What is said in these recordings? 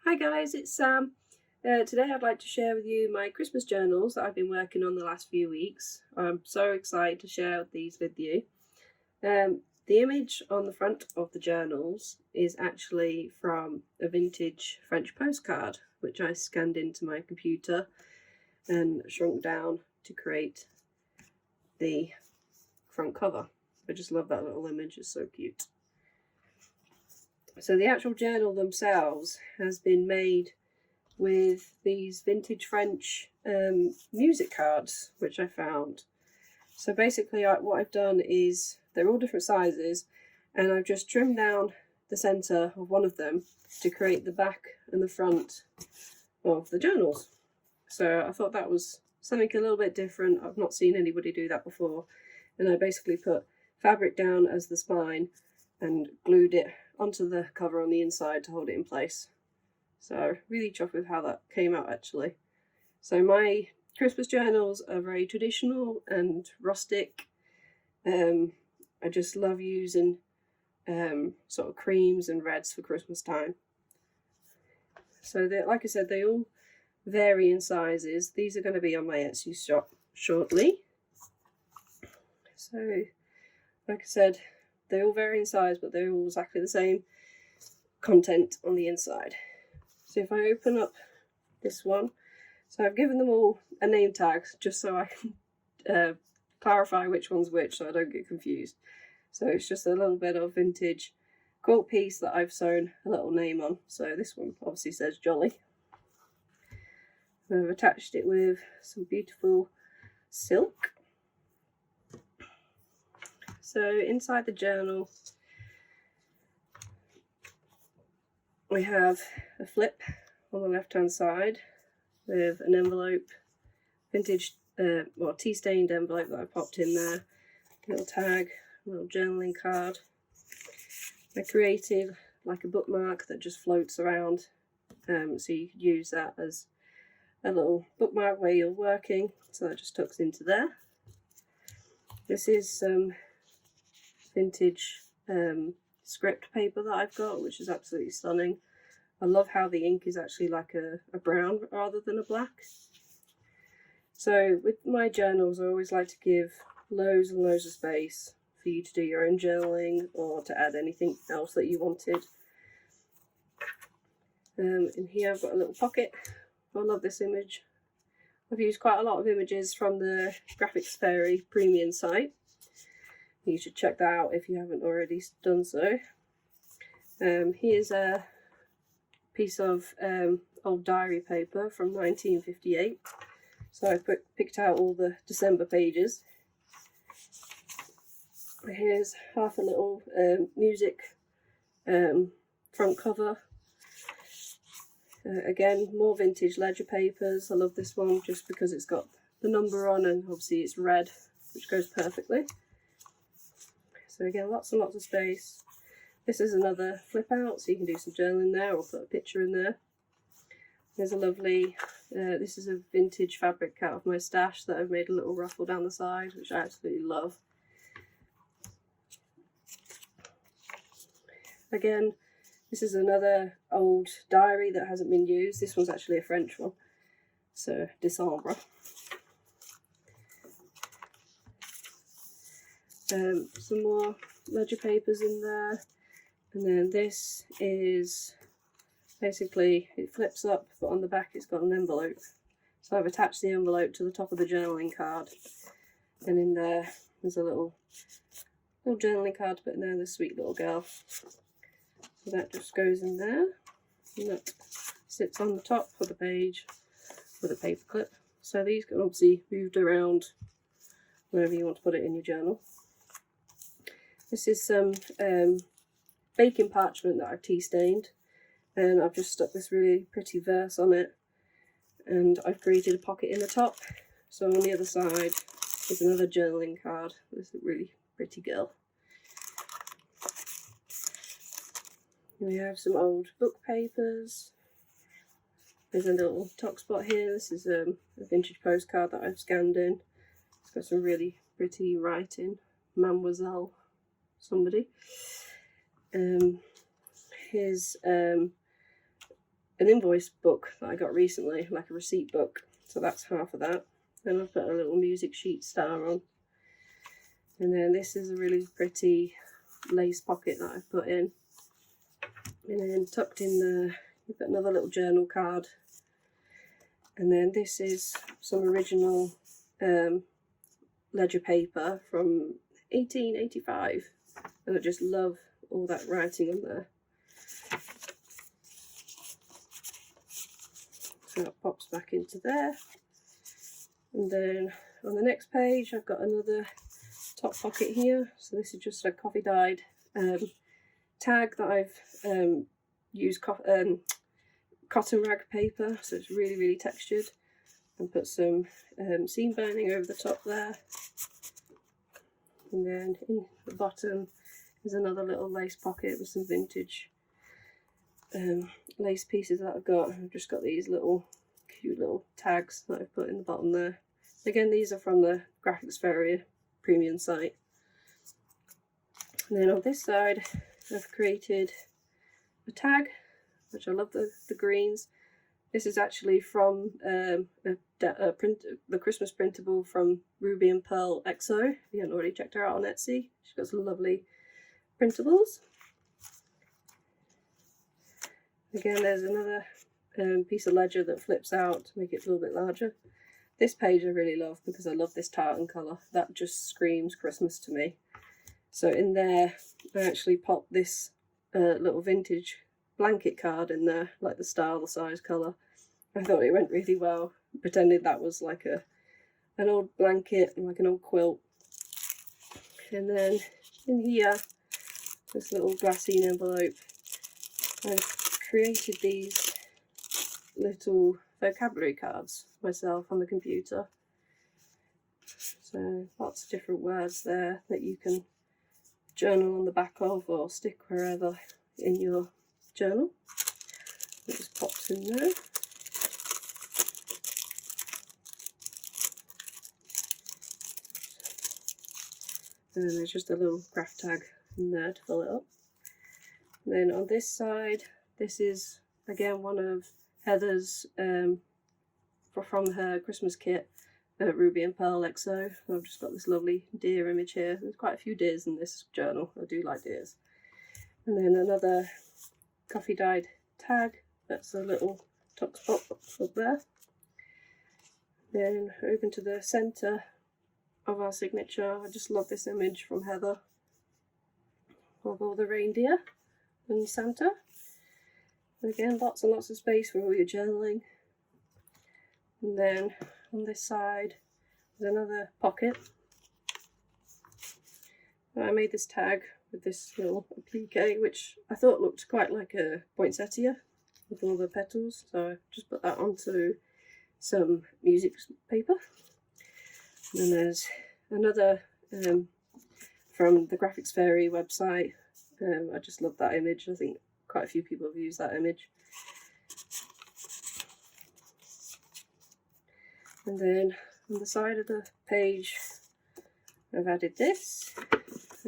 Hi guys, it's Sam. Today I'd like to share with you my Christmas journals that I've been working on the last few weeks. I'm so excited to share these with you. The image on the front of the journals is actually from a vintage French postcard, which I scanned into my computer and shrunk down to create the front cover. I just love that little image, it's so cute. So the actual journal themselves has been made with these vintage French music cards, which I found. So basically what I've done is, they're all different sizes, and I've just trimmed down the centre of one of them to create the back and the front of the journals. So I thought that was something a little bit different. I've not seen anybody do that before. And I basically put fabric down as the spine and glued it onto the cover on the inside to hold it in place. So really chuffed with how that came out actually. So my Christmas journals are very traditional and rustic. I just love using sort of creams and reds for Christmas time. So like I said, they all vary in sizes. These are going to be on my Etsy shop shortly. So like I said, they all vary in size, but they're all exactly the same content on the inside. So if I open up this one, so I've given them all a name tag just so I can clarify which one's which so I don't get confused. So it's just a little bit of vintage quilt piece that I've sewn a little name on. So this one obviously says Jolly. I've attached it with some beautiful silk. So inside the journal we have a flip on the left hand side with an envelope, vintage tea stained envelope that I popped in there, a little tag, a little journaling card. I created like a bookmark that just floats around, so you could use that as a little bookmark where you're working, so that just tucks into there. This is some vintage script paper that I've got, which is absolutely stunning. I love how the ink is actually like a brown rather than a black. So with my journals, I always like to give loads and loads of space for you to do your own journaling or to add anything else that you wanted. In here I've got a little pocket. I love this image. I've used quite a lot of images from the Graphics Fairy premium site. You should check that out if you haven't already done so. Here's a piece of old diary paper from 1958. So I picked out all the December pages. Here's half a little music front cover. Again, more vintage ledger papers. I love this one just because it's got the number on and obviously it's red, which goes perfectly. So again, lots and lots of space. This is another flip out, so you can do some journaling there or put a picture in there. There's a lovely, this is a vintage fabric out of my stash that I've made a little ruffle down the side, which I absolutely love. Again, this is another old diary that hasn't been used. This one's actually a French one, so December. Some more ledger papers in there, and then this is basically, it flips up, but on the back it's got an envelope. So I've attached the envelope to the top of the journaling card, and in there there's a little journaling card to put in there, this sweet little girl. So that just goes in there, and that sits on the top of the page with a paper clip. So these can obviously be moved around wherever you want to put it in your journal. This is some baking parchment that I've tea stained, and I've just stuck this really pretty verse on it, and I've created a pocket in the top. So on the other side is another journaling card. This is a really pretty girl. We have some old book papers. There's a little tuck spot here. This is a vintage postcard that I've scanned in. It's got some really pretty writing. Mademoiselle somebody. Here's an invoice book that I got recently, like a receipt book. So that's half of that. Then I've put a little music sheet star on. And then this is a really pretty lace pocket that I've put in. And then tucked in there, you've got another little journal card. And then this is some original ledger paper from 1885. And I just love all that writing on there. So it pops back into there. And then on the next page I've got another top pocket here. So this is just a coffee dyed tag that I've used cotton rag paper, so it's really textured, and put some seam burning over the top there. And then in the bottom is another little lace pocket with some vintage lace pieces that I've got. I've just got these little cute little tags that I've put in the bottom there. Again, these are from the Graphics Fairy premium site. And then on this side I've created a tag, which I love the greens. This is actually from the Christmas printable from Ruby and Pearl XO. If you haven't already checked her out on Etsy, she's got some lovely printables. Again, there's another piece of ledger that flips out to make it a little bit larger. This page I really love because I love this tartan colour. That just screams Christmas to me. So in there I actually popped this little vintage blanket card in there, like the style, the size, colour. I thought it went really well, pretending that was like an old blanket, like an old quilt. And then in here, this little glassine envelope, I've created these little vocabulary cards myself on the computer. So lots of different words there that you can journal on the back of or stick wherever in your journal. It just pops in there. And then there's just a little craft tag in there to fill it up. And then on this side, this is again one of Heather's from her Christmas kit, Ruby and Pearl XO. I've just got this lovely deer image here. There's quite a few deers in this journal. I do like deers. And then another coffee dyed tag. That's a little top spot up there. Then over to the centre of our signature. I just love this image from Heather of all the reindeer and Santa. And again, lots and lots of space for all your journaling. And then on this side there's another pocket. I made this tag with this little applique, which I thought looked quite like a poinsettia with all the petals, so I just put that onto some music paper. And then there's another from the Graphics Fairy website. I just love that image. I think quite a few people have used that image. And then on the side of the page I've added this.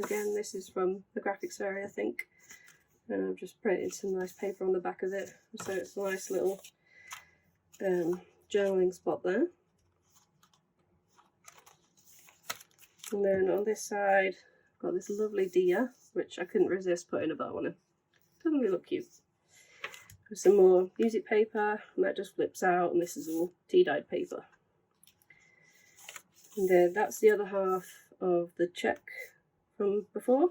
Again, this is from the Graphics Fairy, I think. And I've just printed some nice paper on the back of it. So it's a nice little journaling spot there. And then on this side, I've got this lovely deer, which I couldn't resist putting a bow on it. Doesn't really look cute. With some more music paper, and that just flips out, and this is all tea-dyed paper. And then that's the other half of the check from before.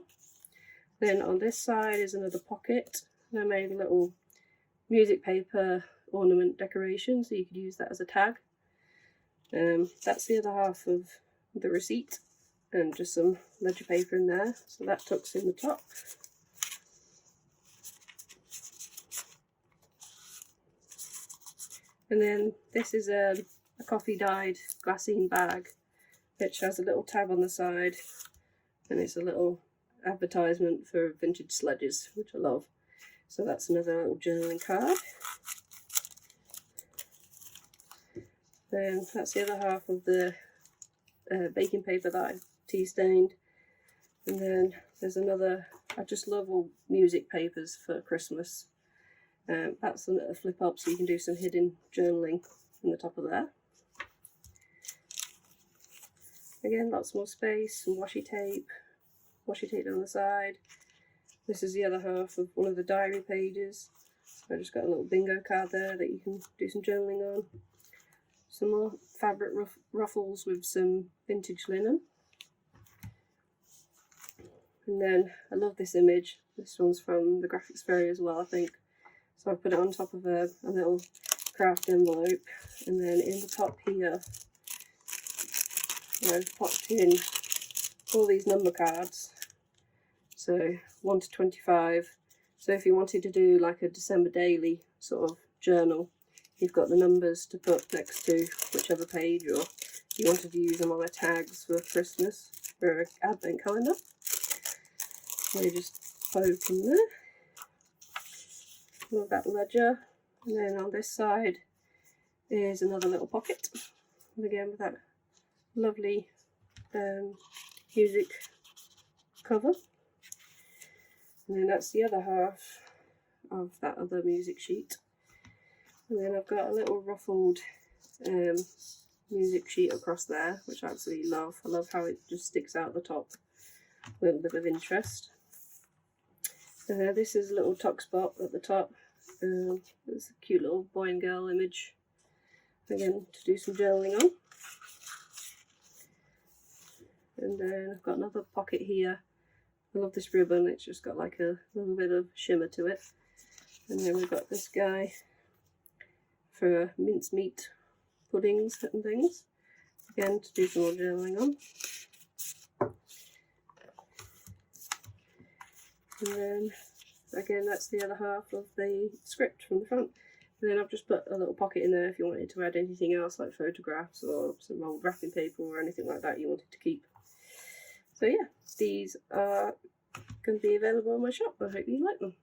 Then on this side is another pocket, and I made a little music paper ornament decoration, so you could use that as a tag. That's the other half of the receipt, and just some ledger paper in there, so that tucks in the top. And then this is a coffee dyed glassine bag, which has a little tab on the side, and it's a little advertisement for vintage sledges, which I love. So that's another little journaling card. Then that's the other half of the baking paper that I tea stained. And then there's another, I just love all music papers for Christmas. That's a flip up, so you can do some hidden journaling in the top of there. Again, lots more space, some washi tape down the side. This is the other half of one of the diary pages. So I just got a little bingo card there that you can do some journaling on. Some more fabric ruffles with some vintage linen. And then I love this image. This one's from the Graphics Fairy as well, I think. So I put it on top of a little craft envelope, and then in the top here I've popped in all these number cards. So 1 to 25. So if you wanted to do like a December daily sort of journal, you've got the numbers to put next to whichever page, or if you wanted to use them on a tags for Christmas for an advent calendar. So you just poke in there. Love that ledger. And then on this side is another little pocket. And again with that lovely music cover. And then that's the other half of that other music sheet. And then I've got a little ruffled music sheet across there, which I absolutely love. I love how it just sticks out the top. A little bit of interest. This is a little tuck spot at the top. It's a cute little boy and girl image. Again, to do some journaling on. And then I've got another pocket here. I love this ribbon, it's just got like a little bit of shimmer to it. And then we've got this guy for mincemeat puddings and things. Again, to do some more journaling on. And then again, that's the other half of the script from the front. And then I've just put a little pocket in there if you wanted to add anything else, like photographs or some old wrapping paper or anything like that you wanted to keep. So yeah, these are going to be available in my shop. I hope you like them.